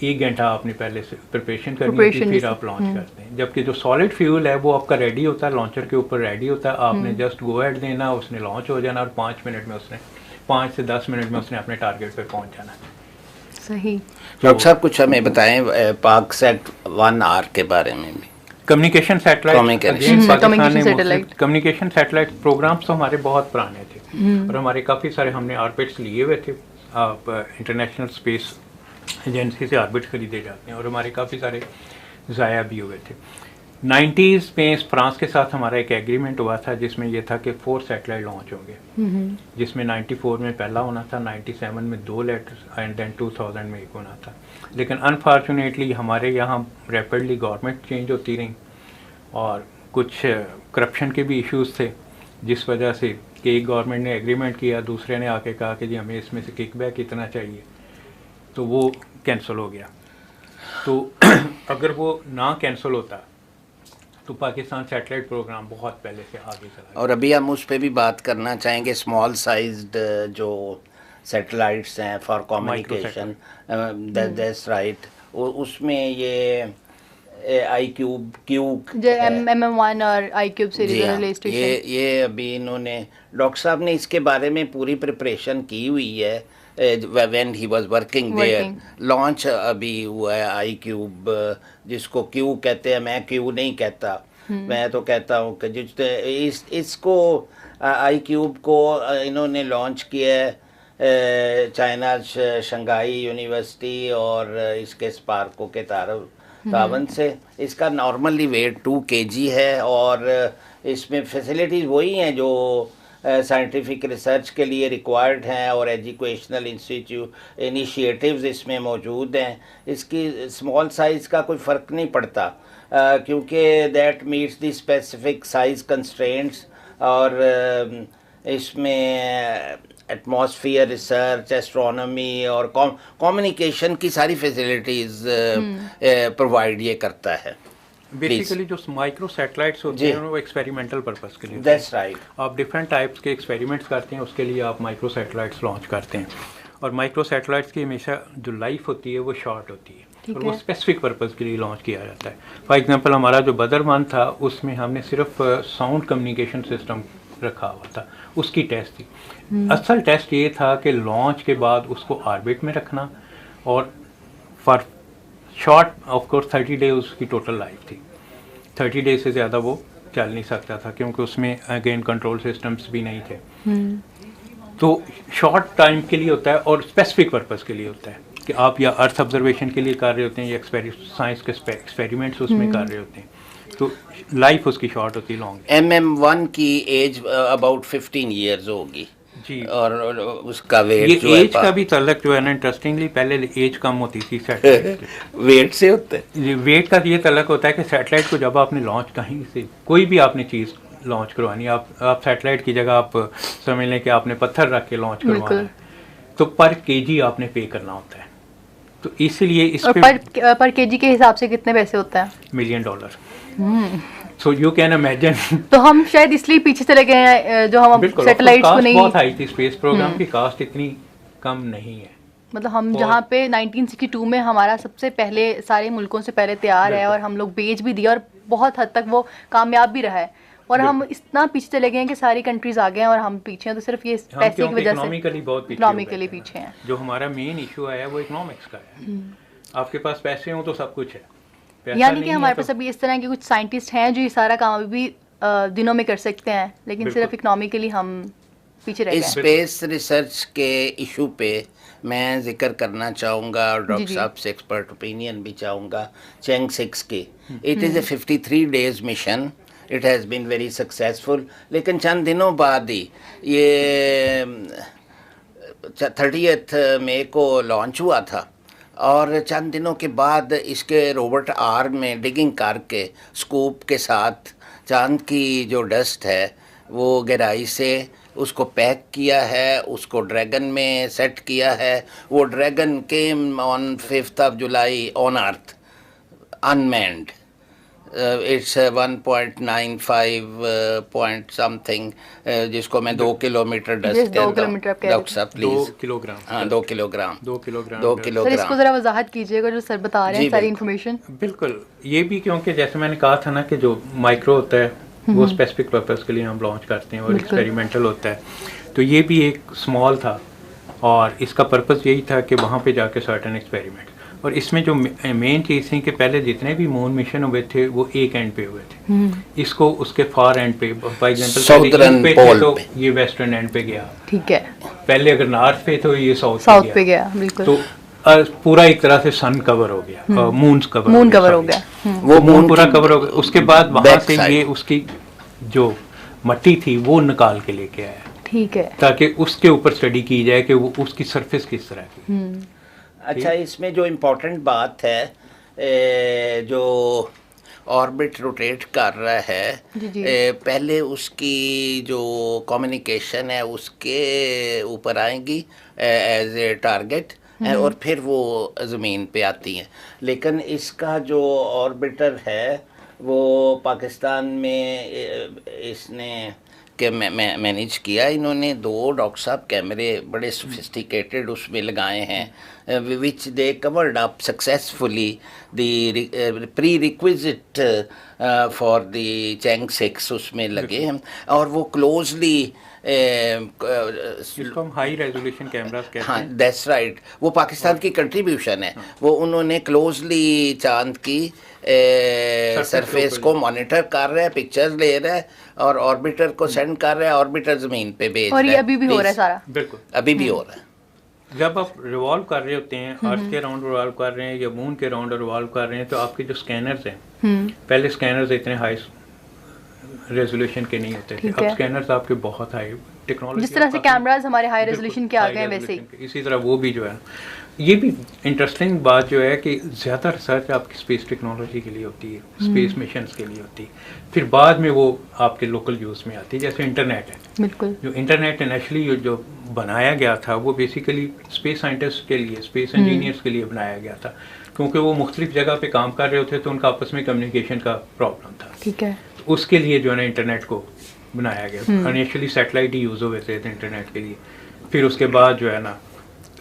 1 घंटा आपने पहले से प्रिपरेशन करनी होती है, फिर आप लॉन्च करते हैं। जबकि जो सॉलिड फ्यूल है वो आपका रेडी होता है, लॉन्चर के ऊपर रेडी होता है, आपने जस्ट गो हेड देना, उसने लॉन्च हो जाना और 5 से 10 मिनट में उसने अपने टारगेट पे पहुंच जाना। सही। डॉक्टर साहब कुछ हमें बताएं पाक सेट 1R के बारे में भी। Communication satellite, communication satellite programs तो हमारे बहुत पुराने थे और हमारे काफ़ी सारे हमने ऑर्बिट्स लिए हुए थे। इंटरनेशनल स्पेस एजेंसी से ऑर्बिट खरीदे जाते हैं और हमारे काफ़ी सारे ज़ाया भी हुए थे। 90s में फ्रांस के साथ हमारा एक एग्रीमेंट हुआ था जिसमें यह था कि 4 सैटेलाइट लॉन्च होंगे, जिसमें 94 में पहला होना था, 97 में 2 लेटर्स एंड देन 2000 में 1 होना था। लेकिन अनफॉर्चुनेटली हमारे यहाँ रैपिडली गवर्नमेंट चेंज होती रही और कुछ करप्शन के भी इश्यूज थे, जिस वजह से कि एक गवर्नमेंट ने एग्रीमेंट किया, दूसरे ने आके कहा कि जी हमें इसमें से किकबैक इतना चाहिए, तो वो कैंसिल हो गया। तो अगर वो ना कैंसिल होता तो पाकिस्तान सैटेलाइट प्रोग्राम बहुत पहले से आगे चला। और अभी हम उस पर भी बात करना चाहेंगे, स्मॉल साइज्ड जो सैटेलाइट्स हैं फॉर कम्युनिकेशन, दैट्स राइट। उसमें ये iCube MM1 और iCube सीरीज और रिले स्टेशन, ये अभी इन्होंने, डॉक्टर साहब ने इसके बारे में पूरी प्रिपरेशन की हुई है। when he was working there, launch अभी हुआ है iCube, जिसको Q कहते हैं, मैं Q नहीं कहता, मैं तो कहता हूँ कि इसको iCube को इन्होंने लॉन्च किया है चाइना शंघाई यूनिवर्सिटी और इसके स्पार्को के तावन से। इसका नॉर्मली वेट 2 kg है और इसमें फैसिलिटीज़ वही हैं जो साइंटिफिक रिसर्च के लिए रिक्वायर्ड हैं और एजुकेशनल इनिशिएटिव्स इसमें मौजूद हैं। इसकी स्मॉल साइज़ का कोई फ़र्क नहीं पड़ता क्योंकि that meets the specific size constraints, और इसमें एटमॉस्फेयर रिसर्च, एस्ट्रोनॉमी और कम्युनिकेशन की सारी फैसिलिटीज़ प्रोवाइड ये करता है। बेसिकली जो माइक्रो सैटेलाइट्स होते हैं वो एक्सपेरिमेंटल पर्पस के लिए, दैट्स राइट। आप डिफरेंट टाइप्स के एक्सपेरिमेंट्स करते हैं, उसके लिए आप माइक्रो सैटेलाइट्स लॉन्च करते हैं। और माइक्रो सैटेलाइट्स की हमेशा जो लाइफ होती है वो शॉर्ट होती है। ठीक और वो है। स्पेसिफिक पर्पज़ के लिए लॉन्च किया जाता है। फॉर एग्जांपल हमारा जो बदर-1 था उसमें हमने सिर्फ साउंड कम्युनिकेशन सिस्टम रखा हुआ था, उसकी टेस्ट थी। असल टेस्ट ये था कि लॉन्च के बाद उसको ऑर्बिट में रखना, और for short of course 30 day उसकी टोटल लाइफ थी। 30 डे से ज़्यादा वो चल नहीं सकता था क्योंकि उसमें अगेन कंट्रोल सिस्टम्स भी नहीं थे। तो शॉर्ट टाइम के लिए होता है और स्पेसिफिक पर्पस के लिए होता है कि आप या अर्थ ऑब्जर्वेशन के लिए कर रहे होते हैं या साइंस के एक्सपेरिमेंट्स उसमें कर रहे होते हैं, तो लाइफ उसकी शॉर्ट होती है, लॉन्ग। MM1 की एज अबाउट 15 ईयर्स होगी जी। और उसका वेट ये जो है एज का भी तल्लक जो है ना, इंटरेस्टिंगली पहले एज कम होती थी सैटेलाइट की। वेट से होता है। वेट का ये तल्लक होता है कि सैटेलाइट को जब आपने लॉन्च कहीं से कोई भी आपने चीज़ लॉन्च करवानी, आप सैटेलाइट की जगह आप समझ लें कि आपने पत्थर रख के लॉन्च करवाना है, तो पर केजी आपने पे करना होता है। तो इसलिए इस और पे पर केजी के हिसाब से कितने पैसे होते हैं? $1 million. So you can imagine. तो हम शायद इसलिए पीछे चले गए हैं, जो हम बिल्कुल, सैटेलाइट्स को नहीं, बहुत हाई थी स्पेस प्रोग्राम की, कास्ट इतनी कम नहीं है। मतलब हम जहाँ पे 1962 में हमारा सबसे पहले सारे मुल्कों से पहले तैयार है और हम लोग बेच भी दिया और बहुत हद तक वो कामयाब भी रहा है, और हम इतना पीछे चले गए हैं कि सारी कंट्रीज आगे हैं और हम पीछे हैं। तो सिर्फ ये पैसे की वजह से इकोनॉमिकली बहुत पीछे इकोनॉमिकली पीछे हैं। जो हमारा मेन इशू आया वो इकोनॉमिक्स का है। आपके पास पैसे हो तो सब कुछ है, पैसा यानी कि नहीं है हमारे तो- पास अभी इस तरह के कुछ साइंटिस्ट हैं जो ये सारा काम अभी भी दिनों में कर सकते हैं, लेकिन बिल्कुल। सिर्फ इकोनॉमिकली हम पीछे रह गए हैं। स्पेस रिसर्च के इशू पे मैं जिक्र करना चाहूँगा और जी, डॉक्टर जी। साहब से एक्सपर्ट ओपिनियन भी चाहूँगा। चैंग 6 की it is a 53 days mission, it has been very successful, लेकिन चंद दिनों बाद ही ये 30 मई को लॉन्च हुआ था और चंद दिनों के बाद इसके रोबोट आर्म में डिगिंग करके स्कूप के साथ चांद की जो डस्ट है वो गहराई से उसको पैक किया है, उसको ड्रैगन में सेट किया है। वो dragon came on 5 July on earth unmanned. It's 1.95 point something, जिसको मैं 2 किलोमीटर Yes, डस्ट 2 किलोमीटर आप कह रहे डॉक्टर साहब 2 प्लीज। किलोग्राम। हाँ 2 किलोग्राम 2 किलोग्राम 2 का- सर, किलोग्राम। इसको जरा वजाहत कीजिएगा जो सर बता रहे हैं जी, सारी बिल्कुल। इन्फॉर्मेशन। बिल्कुल, ये भी क्योंकि जैसे मैंने कहा था ना कि जो माइक्रो होता है वो स्पेसिफिक पर्पस के लिए हम लॉन्च करते हैं और बिल्कुल। एक्सपेरिमेंटल होता है, तो ये भी एक स्मॉल था और इसका पर्पस यही था कि वहाँ पे जाके सर्टेन एक्सपेरिमेंट, और इसमें जो मेन चीज़ थी कि पहले जितने भी मून मिशन हुए थे वो एक एंड पे हुए थे, इसको उसके फार एंड पे, फॉर Southern एग्जांपल pole तो पे। ये वेस्टर्न एंड पे गया, ठीक है, पहले अगर नॉर्थ पे तो ये साउथ साउथ पे गया, बिल्कुल। तो पूरा एक तरह से सन कवर हो गया, मून कवर मून कवर हो sorry। गया। वो मून पूरा की कवर हो गया। उसके बाद वहां back से side। ये उसकी जो मट्टी थी वो निकाल के लेके आया ठीक है। ताकि उसके ऊपर स्टडी की जाए कि वो उसकी सरफेस किस तरह की। अच्छा, इसमें जो इम्पोर्टेंट बात है, जो ऑर्बिट रोटेट कर रहा है, जी, जी। पहले उसकी जो कम्युनिकेशन है उसके ऊपर आएंगी एज ए टारगेट, और फिर वो ज़मीन पे आती हैं। लेकिन इसका जो ऑर्बिटर है वो पाकिस्तान में इसने के मैनेज किया इन्होंने। 2 डॉक्टर साहब कैमरे बड़े सोफिस्टिकेटेड उसमें लगाए हैं, which they covered up successfully the prerequisite for the Chang'e 6 उसमें लगे हैं, और वो क्लोजली जिसको हम हाई रेजोल्यूशन कैमरास कहते हाँ हैं। दैट्स राइट, वो पाकिस्तान की कंट्रीब्यूशन है। वो उन्होंने क्लोजली चांद की सरफेस को मॉनिटर कर रहा है, पिक्चर्स ले रहा है और ऑर्बिटर को सेंड कर रहा है, ऑर्बिटर ज़मीन पे भेज रहा और है। ये अभी भी हो रहा है सारा। बिल्कुल, अभी भी हो रहा है। जब आप रिवॉल्व कर रहे होते हैं, अर्थ के राउंड रिवॉल्व कर रहे हैं या मून के राउंड रिवॉल्व कर रहे हैं, तो आपके जो स्कैनर्स हैं, पहले स्कैनर्स इतने हाई रेजोल्यूशन के नहीं होते थे, ठीक अब है। स्कैनर्स आपके बहुत हाई टेक्नोलॉजी, जिस तरह से कैमराज हमारे हाई रेजोल्यूशन के आ गए हैं वैसे ही। इसी तरह वो भी जो है, ये भी इंटरेस्टिंग बात जो है कि ज़्यादा रिसर्च आपकी स्पेस टेक्नोलॉजी के लिए होती है, स्पेस मिशंस के लिए होती है, फिर बाद में वो आपके लोकल यूज़ में आती है। जैसे इंटरनेट है, बिल्कुल। जो इंटरनेट इनिशियली जो बनाया गया था वो बेसिकली स्पेस साइंटिस्ट के लिए, स्पेस इंजीनियर्स के लिए बनाया गया था, क्योंकि वो मुख्तलिफ जगह पे काम कर रहे होते तो उनका आपस में कम्युनिकेशन का प्रॉब्लम था। ठीक है। तो उसके लिए जो है ना इंटरनेट को बनाया गया। इनिशियली सैटेलाइट ही यूज़ हुए थे इंटरनेट के लिए, फिर उसके बाद जो है ना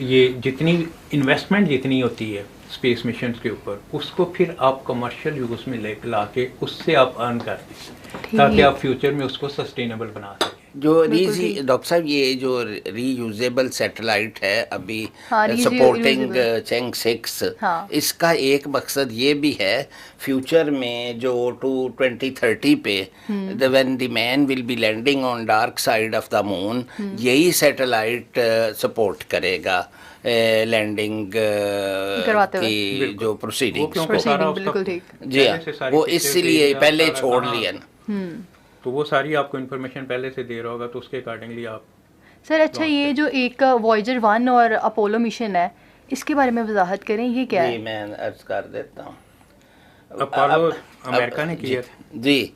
ये जितनी इन्वेस्टमेंट जितनी होती है स्पेस मिशन के ऊपर, उसको फिर आप कमर्शियल यूज़ में ले ला के उससे आप अर्न कर दें, ताकि आप फ्यूचर में उसको सस्टेनेबल बना सकें। जो डॉक्टर साहब ये जो रीयूजेबल सैटेलाइट है अभी हाँ, सपोर्टिंग चेंग 6, हाँ। इसका एक मकसद ये भी है फ्यूचर में जो 2030 पे when the man will be landing on dark side of the moon, यही सैटेलाइट सपोर्ट करेगा लैंडिंग की जो प्रोसीडिंग। बिल्कुल ठीक। जी हाँ, वो इसलिए पहले छोड़ लिया ना। तो वो सारी आपको इन्फॉर्मेशन पहले से दे रहा होगा, तो उसके अकॉर्डिंगली आप। सर अच्छा, ये जो एक वॉयेजर 1 और अपोलो मिशन है, इसके बारे में वजाहत करें, ये क्या है? जी मैं अर्ज कर देता हूँ। अपोलो अमेरिका ने किया था जी।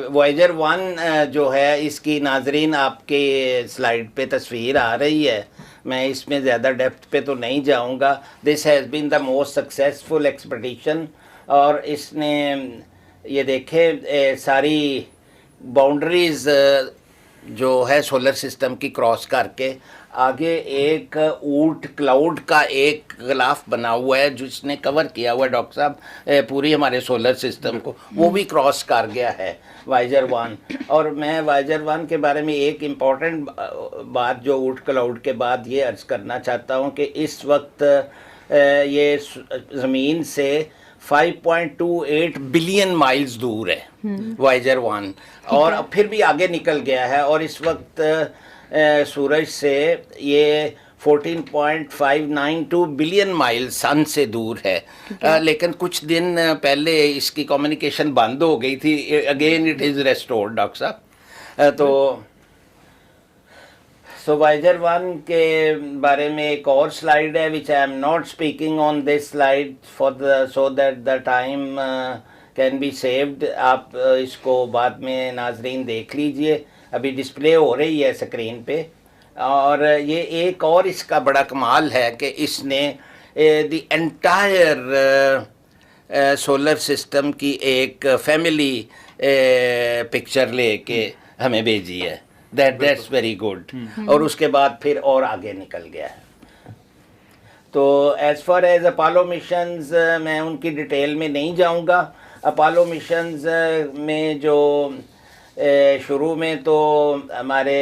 वॉयेजर 1 जो है, इसकी नाजरीन आपके स्लाइड पे तस्वीर आ रही है, मैं इसमें ज़्यादा डेप्थ पे तो नहीं जाऊंगा। This has been the most successful expedition, और इसने ये देखे सारी बाउंड्रीज जो है सोलर सिस्टम की क्रॉस करके आगे एक ऊट क्लाउड का एक गिलाफ बना हुआ है जिसने कवर किया हुआ है डॉक्टर साहब पूरी हमारे सोलर सिस्टम को, वो भी क्रॉस कर गया है वॉयेजर 1। और मैं वॉयेजर 1 के बारे में एक इम्पॉर्टेंट बात जो ऊट क्लाउड के बाद ये अर्ज करना चाहता हूँ कि इस वक्त ये ज़मीन से 5.28 बिलियन माइल्स दूर है वॉयेजर 1, और फिर भी आगे निकल गया है, और इस वक्त सूरज से ये 14.592 बिलियन माइल सन से दूर है। लेकिन कुछ दिन पहले इसकी कम्युनिकेशन बंद हो गई थी, again it is restored doctor साहब। तो वॉयेजर 1 के बारे में एक और स्लाइड है which I am not speaking on this slide for the so that the time can be saved. आप इसको बाद में नाजरीन देख लीजिए, अभी डिस्प्ले हो रही है स्क्रीन पे। और ये एक और इसका बड़ा कमाल है कि इसने द एंटायर सोलर सिस्टम की एक फैमिली पिक्चर लेके हमें भेजी है। That's very good. और उसके बाद फिर और आगे निकल गया है। तो as far as Apollo missions, मैं उनकी डिटेल में नहीं जाऊंगा। अपोलो मिशंस में जो शुरू में तो हमारे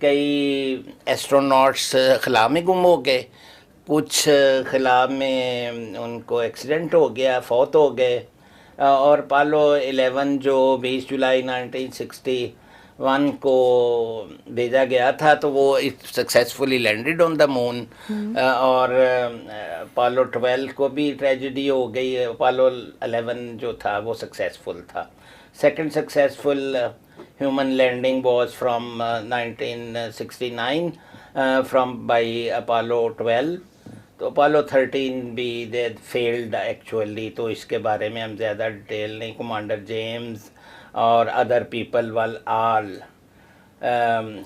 कई एस्ट्रोनॉट्स खला में गुम हो गए, कुछ खला में उनको एक्सीडेंट हो गया, फौत हो गए। और अपोलो 11 जो 20 जुलाई 1961 को भेजा गया था, तो वो successfully landed on the moon. और अपोलो 12 को भी ट्रेजेडी हो गई। अपोलो 11 जो था वो सक्सेसफुल था। Second successful human landing was from 1969 from by Apollo 12। तो अपोलो 13 भी दे फेल्ड एक्चुअली, तो इसके बारे में हम ज़्यादा डिटेल नहीं। कमांडर जेम्स और other people were all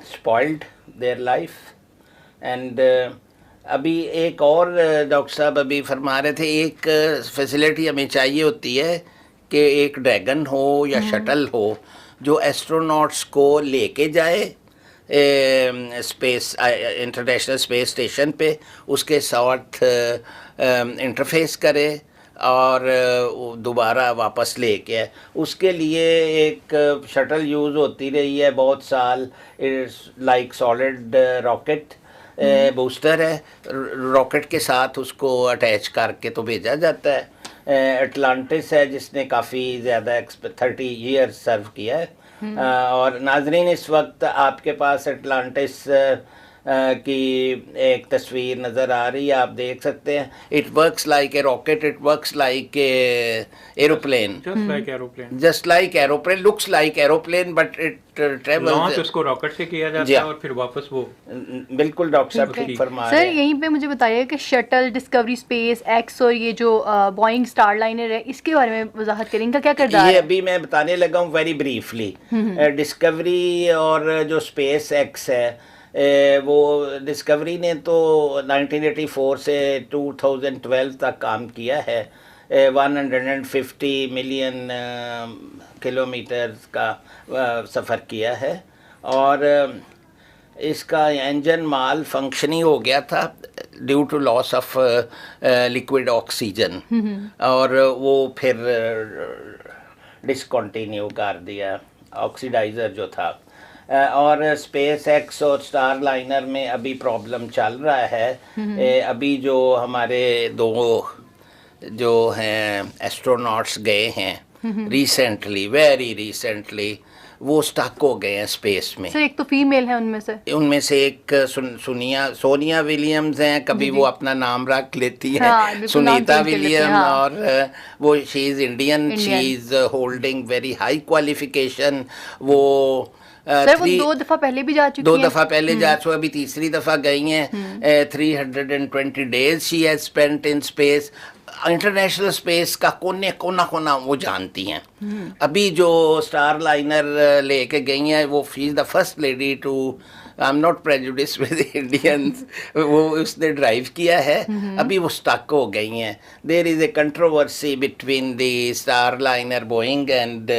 spoiled their life. And अभी एक और डॉक्टर साहब अभी फरमा रहे थे, एक फैसिलिटी हमें चाहिए होती है कि एक ड्रैगन हो या शटल हो जो एस्ट्रोनॉट्स को लेके जाए स्पेस इंटरनेशनल स्पेस स्टेशन पे, उसके साथ इंटरफेस करे और दोबारा वापस लेके आए। उसके लिए एक शटल यूज़ होती रही है बहुत साल। It's like solid rocket booster है, रॉकेट के साथ उसको अटैच करके तो भेजा जाता है। अटलांटिस है जिसने काफ़ी ज़्यादा 30 ईयर्स सर्व किया है। और नाजरीन इस वक्त आपके पास अटलांटिस की एक तस्वीर नज़र आ रही है, आप देख सकते हैं। It works like a rocket, it works like aeroplane, just like aeroplane, looks like aeroplane but it travels. उसको रॉकेट से किया जाता है और फिर वापस वो। बिल्कुल डॉक्टर साहब ठीक फरमा रहे हैं। सर यहीं पे मुझे बताइए कि शटल, डिस्कवरी स्पेस एक्स और ये जो बोइंग स्टारलाइनर है, इसके बारे में वजाहत करें, इनका क्या किरदार है? ये अभी मैं बताने लगा हूँ वेरी ब्रीफली। डिस्कवरी और जो स्पेस एक्स है, वो डिस्कवरी ने तो 1984 से 2012 तक काम किया है। 150 मिलियन किलोमीटर का सफ़र किया है। और इसका इंजन माल फंक्शनिंग हो गया था due to loss of liquid oxygen, और वो फिर डिसकंटिन्यू कर दिया ऑक्सीडाइज़र जो था। और स्पेस एक्स और स्टार लाइनर में अभी प्रॉब्लम चल रहा है। अभी जो हमारे दो जो हैं एस्ट्रोनॉट्स गए हैं रिसेंटली, वेरी रिसेंटली, वो स्टक हो गए हैं स्पेस में। सर एक तो फीमेल है उनमें से। उनमें से एक सोनिया विलियम्स हैं, कभी वो अपना नाम रख लेती है, हाँ, बिल्कुल नाम सुनीता change कर लेती हैं, विलियम, हाँ। और वो she is Indian, she is holding very high qualification. वो सर वो 2 दफा पहले भी जा चुकी दो हैं। दफ़ा पहले जा चुकी, अभी तीसरी दफ़ा गई हैं। 320 days she has spent in space. International space का कोने कोना वो जानती हैं। अभी जो स्टार लाइनर लेके गई हैं, वो she is the first lady to, I am not prejudice with Indians, वो उसने ड्राइव किया है। अभी वो स्टक हो गई हैं। There is a controversy between the Starliner Boeing and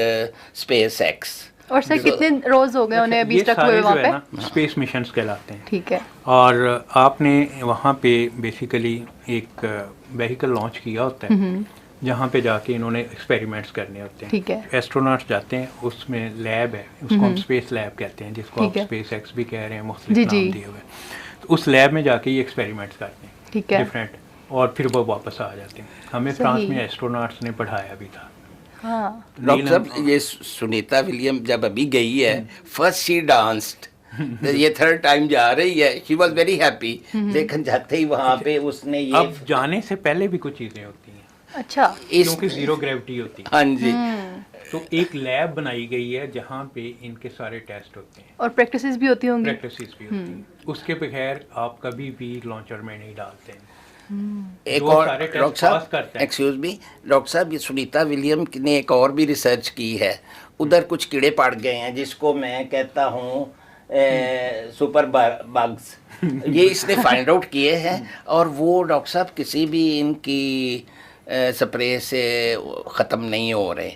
SpaceX. और सर कितने रोज हो गए उन्हें अभी ये स्टक सारे हुए जो वहाँ है पे? ना स्पेस मिशंस कहलाते हैं। ठीक है। और आपने वहाँ पे बेसिकली एक व्हीकल लॉन्च किया होता है जहाँ पे जाके इन्होंने एक्सपेरिमेंट्स करने होते हैं। ठीक है। एस्ट्रोनॉट्स जाते हैं, उसमें लैब है, उसको हम स्पेस लैब कहते हैं, जिसको आप ठीक है। स्पेस एक्स भी कह रहे हैं, जी, मुख्तलिफ जी। नाम दिए हुए। तो उस लैब में जाके ये एक्सपेरिमेंट्स करते हैं ठीक है। डिफरेंट, और फिर वो वापस आ जाते हैं। हमें सही। फ्रांस में एस्ट्रोनॉट्स ने पढ़ाया भी था। हाँ। डॉक्टर साहब, ये सुनीता विलियम जब अभी गई है, फर्स्ट शी डांस्ड, ये थर्ड टाइम जा रही है, शी वॉज वेरी हैप्पी। लेकिन जाते ही वहाँ पे उसने ये अब जाने से पहले भी कुछ चीज़ें होती हैं, अच्छा। क्योंकि जीरो ग्रेविटी होती है। हाँ जी, तो एक लैब बनाई गई है जहाँ पे इनके सारे टेस्ट होते हैं, और प्रैक्टिसेस भी होती होंगी। प्रैक्टिसेस भी होती हैं। उसके बगैर आप कभी भी लॉन्चर में नहीं डालते हैं। एक जो और सारे टेस्ट डॉक्टर पास साहब, करते हैं। एक्सक्यूज मी डॉक्टर साहब, ये सुनीता विलियम ने एक और भी रिसर्च की है। उधर कुछ कीड़े पड़ गए हैं जिसको मैं कहता हूँ सुपर बग्स, ये इसने फाइंड आउट किए हैं, और वो डॉक्टर साहब किसी भी इनकी स्प्रे से ख़त्म नहीं हो रहे।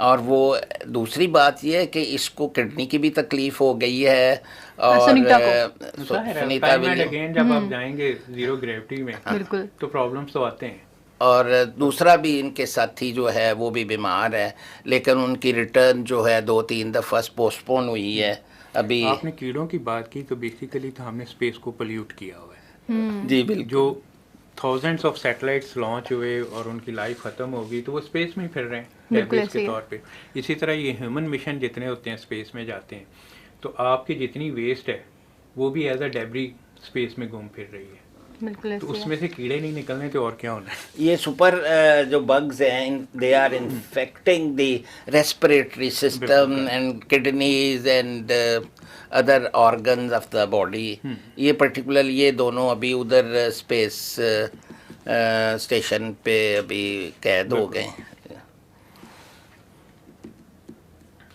और वो दूसरी बात ये है कि इसको किडनी की भी तकलीफ हो गई है, और Sunita Sunita time and William, again जब आप जाएंगे जीरो ग्रेविटी में बिल्कुल। तो प्रॉब्लम्स तो आते हैं। और दूसरा भी इनके साथी जो है वो भी बीमार है, लेकिन उनकी रिटर्न जो है 2-3 दफ़ा पोस्टपोन हुई है अभी। आपने कीड़ों की बात की, तो बेसिकली तो हमने स्पेस को पोल्यूट किया हुआ है। जी बिल्कुल। जो थाउजेंड्स ऑफ सैटेलाइट्स लॉन्च हुए और उनकी लाइफ ख़त्म हो गई, तो वो स्पेस में ही फिर रहे हैं बिल्कुल डेब्रिस ऐसे के ही है। तौर पे। इसी तरह ये ह्यूमन मिशन जितने होते हैं स्पेस में जाते हैं, तो आपकी जितनी वेस्ट है वो भी एज अ डेब्री स्पेस में घूम फिर रही है। बिल्कुल तो ऐसे ही है। उसमें से कीड़े नहीं निकलने तो और क्या होना है। ये सुपर जो बग्स हैं, they are infecting the respiratory system and kidneys and other organs of the body. ये पर्टिकुलर ये दोनों अभी उधर स्पेस स्टेशन पे अभी कैद हो गए।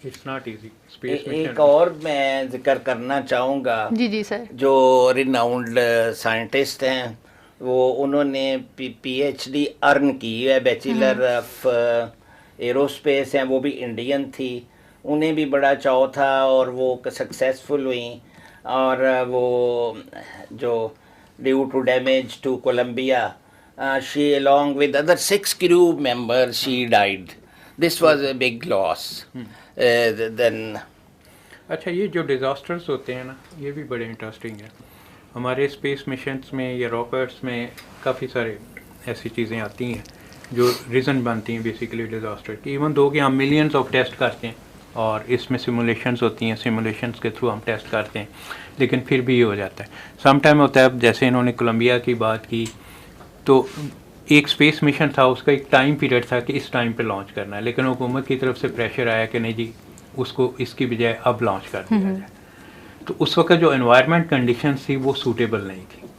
इट्स नॉट इजी स्पेस एक मिशन। और मैं जिक्र करना चाहूँगा, जी जी सर। जो रिनाउंड साइंटिस्ट हैं, वो उन्होंने पीएचडी अर्न की है, बैचलर ऑफ एरोस्पेस हैं, वो भी इंडियन थी। उन्हें भी बड़ा चाव था और वो सक्सेसफुल हुई, और वो जो due to damage to Columbia, she along with other 6 crew members she died. This was a big loss. Then अच्छा, ये जो डिज़ास्टर्स होते हैं ना, ये भी बड़े इंटरेस्टिंग है। हमारे स्पेस मिशंस में या रॉकेट्स में काफ़ी सारे ऐसी चीज़ें आती हैं जो रीज़न बनती हैं बेसिकली डिज़ास्टर की। इवन दो कि हम मिलियंस ऑफ टेस्ट करते हैं और इसमें सिमुलेशंस होती हैं, सिमुलेशंस के थ्रू हम टेस्ट करते हैं, लेकिन फिर भी ये हो जाता है। सम टाइम होता है, जैसे इन्होंने कोलंबिया की बात की, तो एक स्पेस मिशन था, उसका एक टाइम पीरियड था कि इस टाइम पे लॉन्च करना है, लेकिन हुकूमत की तरफ से प्रेशर आया कि नहीं जी, उसको इसकी बजाय अब लॉन्च कर दिया जाए। तो उस वक्त जो एनवायरनमेंट कंडीशंस थी वो सूटेबल नहीं थी।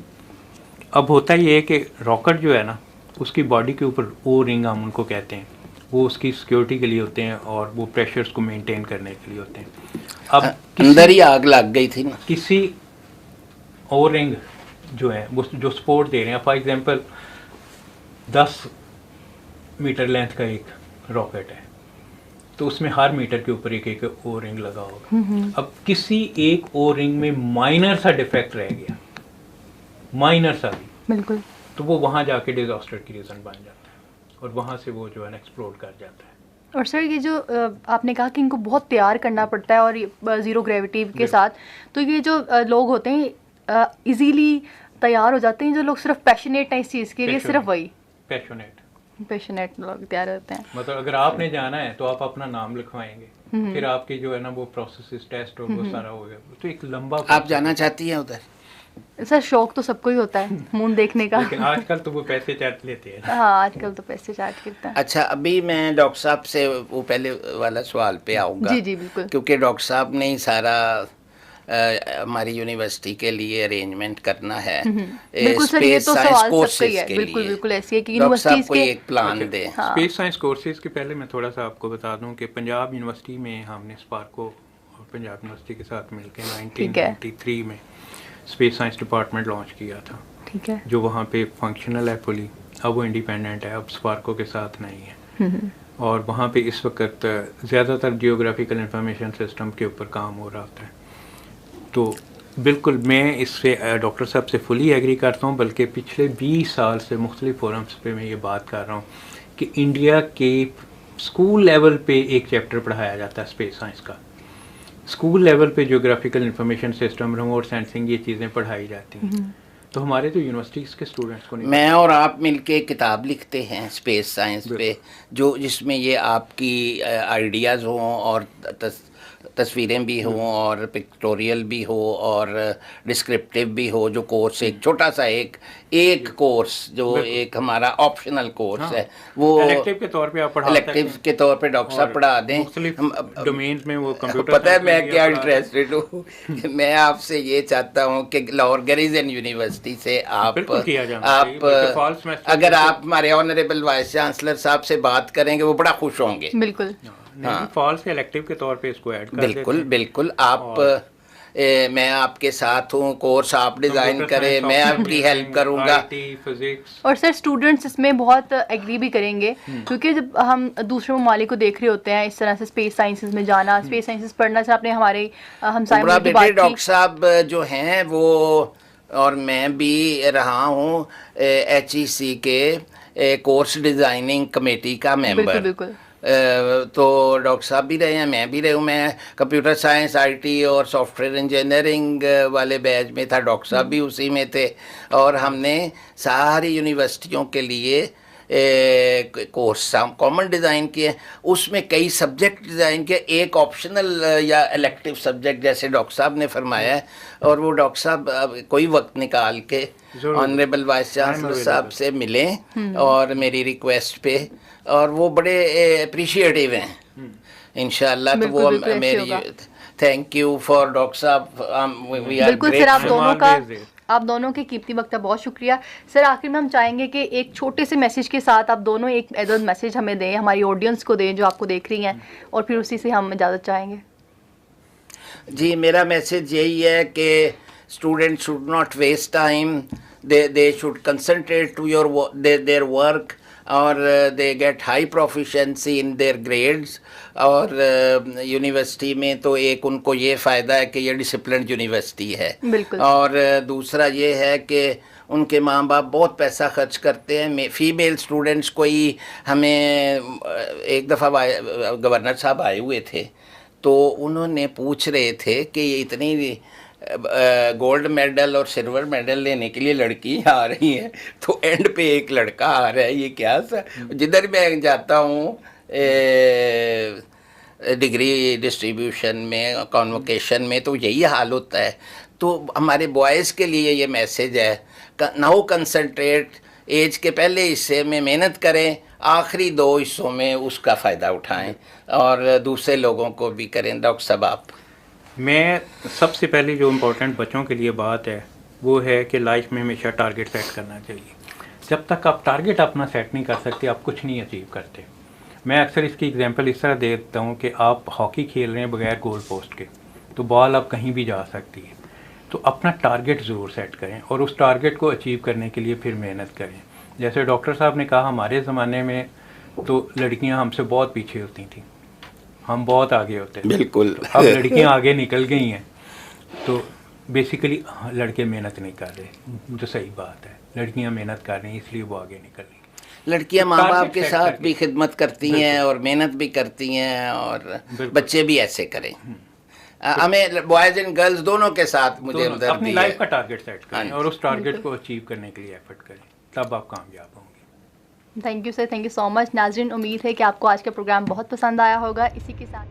अब होता ये है कि रॉकेट जो है ना, उसकी बॉडी के ऊपर ओ रिंग हम उनको कहते हैं, वो उसकी सिक्योरिटी के लिए होते हैं और वो प्रेशर्स को मेंटेन करने के लिए होते हैं। अब अंदर ही आग लग गई थी ना। किसी ओ रिंग जो है वो जो सपोर्ट दे रहे हैं, फॉर एग्जांपल 10 मीटर लेंथ का एक रॉकेट है, तो उसमें हर मीटर के ऊपर एक एक ओ रिंग लगा होगा। अब किसी एक ओ रिंग में माइनर सा डिफेक्ट रह गया, माइनर सा भी, बिल्कुल। तो वो वहाँ जाके डिजास्टर की रीज़न बन जाता है और वहाँ से वो जो है ना एक्सप्लोड कर जाता है। और सर ये जो आपने कहा कि इनको बहुत तैयार करना पड़ता है और ज़ीरो ग्रेविटी के साथ, तो ये जो लोग होते हैं इजीली तैयार हो जाते हैं, जो लोग सिर्फ पैशनेट हैं इस चीज़ के लिए, सिर्फ वही पैशनेट लोग तैयार होते हैं। मतलब अगर आपने जाना है तो आप अपना नाम लिखवाएंगे, फिर आपकी जो है ना वो प्रोसेस टेस्ट और वो सारा हो गया, तो एक लंबा। आप जाना चाहती हैं उधर? सर शौक तो सबको ही होता है मून देखने का, लेकिन आजकल तो वो पैसे चार्ज लेते हैं। हाँ आजकल तो पैसे चार्ज करता है। अच्छा, अभी मैं डॉक्टर साहब से वो पहले वाला सवाल पे आऊँगा। जी जी बिल्कुल। क्योंकि डॉक्टर साहब ने ही सारा हमारी यूनिवर्सिटी के लिए अरेंजमेंट करना है। बिल्कुल सर, ये तो सवाल सबका ही है, बिल्कुल बिल्कुल ऐसी है कि यूनिवर्सिटीज के एक प्लान दे। स्पेस साइंस कोर्सेज के पहले मैं थोड़ा सा आपको बता दूं कि पंजाब यूनिवर्सिटी में हमने स्पार्को और पंजाब यूनिवर्सिटी के साथ मिलकर 1993 में स्पेस साइंस डिपार्टमेंट लॉन्च किया था। ठीक है। जो वहाँ पे फंक्शनल है फुली, अब वो इंडिपेंडेंट है, अब स्पार्को के साथ नहीं है। और वहाँ पे इस वक्त ज़्यादातर जियोग्राफिकल इंफॉर्मेशन सिस्टम के ऊपर काम हो रहा होता है। तो बिल्कुल मैं इससे डॉक्टर साहब से फुली एग्री करता हूँ, बल्कि पिछले 20 साल से मुख्तलिफ फोरम्स पे मैं ये बात कर रहा हूँ कि इंडिया के स्कूल लेवल पे एक चैप्टर पढ़ाया जाता है स्पेस साइंस का, स्कूल लेवल पे geographical information system, remote sensing, ये चीज़ें पढ़ाई जाती हैं। तो हमारे तो यूनिवर्सिटीज़ के स्टूडेंट्स को नहीं। मैं और आप मिलके किताब लिखते हैं स्पेस साइंस पे, जो जिसमें ये आपकी आइडियाज़ हों और तस्वीरें भी हों और पिक्टोरियल भी हो और डिस्क्रिप्टिव भी हो, जो कोर्स एक छोटा सा एक कोर्स जो एक हमारा ऑप्शनल कोर्स है वो इलेक्टिव के तौर पे आप पढ़ा सकते हैं। इलेक्टिव के तौर पे डॉक्टर साहब पढ़ा दें। डोमेन्स में वो कंप्यूटर, पता है मैं क्या इंटरेस्टेड हूँ मैं आपसे ये चाहता हूँ कि लॉर्गरिजन यूनिवर्सिटी से आप अगर आप हमारे ऑनरेबल वाइस चांसलर साहब से बात करेंगे वो बड़ा खुश होंगे। बिल्कुल। फॉल्स इलेक्टिव के तौर पे इसको ऐड कर बिल्कुल बिल्कुल। आप मैं आपके साथ हूँ, कोर्स आप डिज़ाइन करें, मैं आपकी हेल्प करूँगा। और सर स्टूडेंट्स इसमें बहुत एग्री भी करेंगे, क्योंकि जब हम दूसरे ममालिक को देख रहे होते हैं इस तरह से स्पेस साइंसेस में जाना, स्पेस साइंसेस पढ़ना, से आपने हमारे हमसाय मुल्क की बात की। डॉक्टर साहब जो हैं वो, और मैं भी रहा हूँ HEC के कोर्स डिज़ाइनिंग कमेटी का मेंबर। बिल्कुल। तो डॉक्टर साहब भी रहे हैं, मैं भी रही हूँ। मैं कंप्यूटर साइंस, IT और सॉफ्टवेयर इंजीनियरिंग वाले बैच में था, डॉक्टर साहब भी उसी में थे। और हमने सारी यूनिवर्सिटियों के लिए कोर्स कॉमन डिज़ाइन किए, उसमें कई सब्जेक्ट डिज़ाइन किए, एक ऑप्शनल या इलेक्टिव सब्जेक्ट जैसे डॉक्टर साहब ने फरमाया है। और वो डॉक्टर साहब कोई वक्त निकाल के ऑनरेबल वाइस चांसलर साहब से मिलें और मेरी रिक्वेस्ट पे, और वो बड़े अप्रिशिएटिव हैं इंशाल्लाह। तो वो मेरी थैंक यू फॉर डॉक्टर साहब। बिल्कुल सर, आप दोनों के कीमती वक्त का बहुत शुक्रिया। सर आखिर में हम चाहेंगे कि एक छोटे से मैसेज के साथ आप दोनों एक एज मैसेज हमें दें, हमारी ऑडियंस को दें जो आपको देख रही हैं, और फिर उसी से हम इजाज़त चाहेंगे। जी, मेरा मैसेज यही है कि student should not waste time, they should concentrate to their work और they get high proficiency in their grades. और यूनिवर्सिटी में तो एक उनको ये फ़ायदा है कि ये डिसिप्लिन यूनिवर्सिटी है। और दूसरा ये है कि उनके माँ बाप बहुत पैसा खर्च करते हैं। फ़ीमेल स्टूडेंट्स को ही, हमें एक दफ़ा गवर्नर साहब आए हुए थे तो उन्होंने पूछ रहे थे कि ये इतनी गोल्ड मेडल और सिल्वर मेडल लेने के लिए लड़की आ रही हैं, तो एंड पे एक लड़का आ रहा है, ये क्या सर। जिधर मैं जाता हूँ डिग्री डिस्ट्रीब्यूशन में, कॉन्वोकेशन में, तो यही हाल होता है। तो हमारे बॉयज़ के लिए ये मैसेज है, नाउ कंसंट्रेट, एज के पहले हिस्से में मेहनत करें, आखिरी 2 हिस्सों में उसका फ़ायदा उठाएं और दूसरे लोगों को भी करें। डॉक्टर साहब आप। मैं सबसे पहले जो इम्पोर्टेंट बच्चों के लिए बात है वो है कि लाइफ में हमेशा टारगेट सेट करना चाहिए। जब तक आप टारगेट अपना सेट नहीं कर सकते आप कुछ नहीं अचीव करते। मैं अक्सर इसकी एग्जांपल इस तरह देता हूँ कि आप हॉकी खेल रहे हैं बगैर गोल पोस्ट के, तो बॉल अब कहीं भी जा सकती है। तो अपना टारगेट ज़रूर सेट करें और उस टारगेट को अचीव करने के लिए फिर मेहनत करें। जैसे डॉक्टर साहब ने कहा, हमारे ज़माने में तो लड़कियाँ हमसे बहुत पीछे होती थी, हम बहुत आगे होते थे। बिल्कुल। अब लड़कियां आगे निकल गई हैं, तो बेसिकली लड़के मेहनत नहीं कर रहे, जो सही बात है। लड़कियां मेहनत कर रही हैं, इसलिए वो आगे निकल रही हैं। लड़कियां तो माँ बाप टारगेट के सेट साथ करके। भी खिदमत करती हैं बिल्कुल। और मेहनत भी करती हैं, और बिल्कुल। बच्चे भी ऐसे करें। हमें बॉयज़ एंड गर्ल्स दोनों के साथ मुझे दोनों हमदर्दी अपनी है। लाइफ का टारगेट सेट हाँ करें जी। और उस टारगेट बिल्कुल। को अचीव करने के लिए एफर्ट करें, तब आप कामयाब होंगे। Thank you sir, thank you so much. नाज़रीन, उम्मीद है कि आपको आज का प्रोग्राम बहुत पसंद आया होगा। इसी के साथ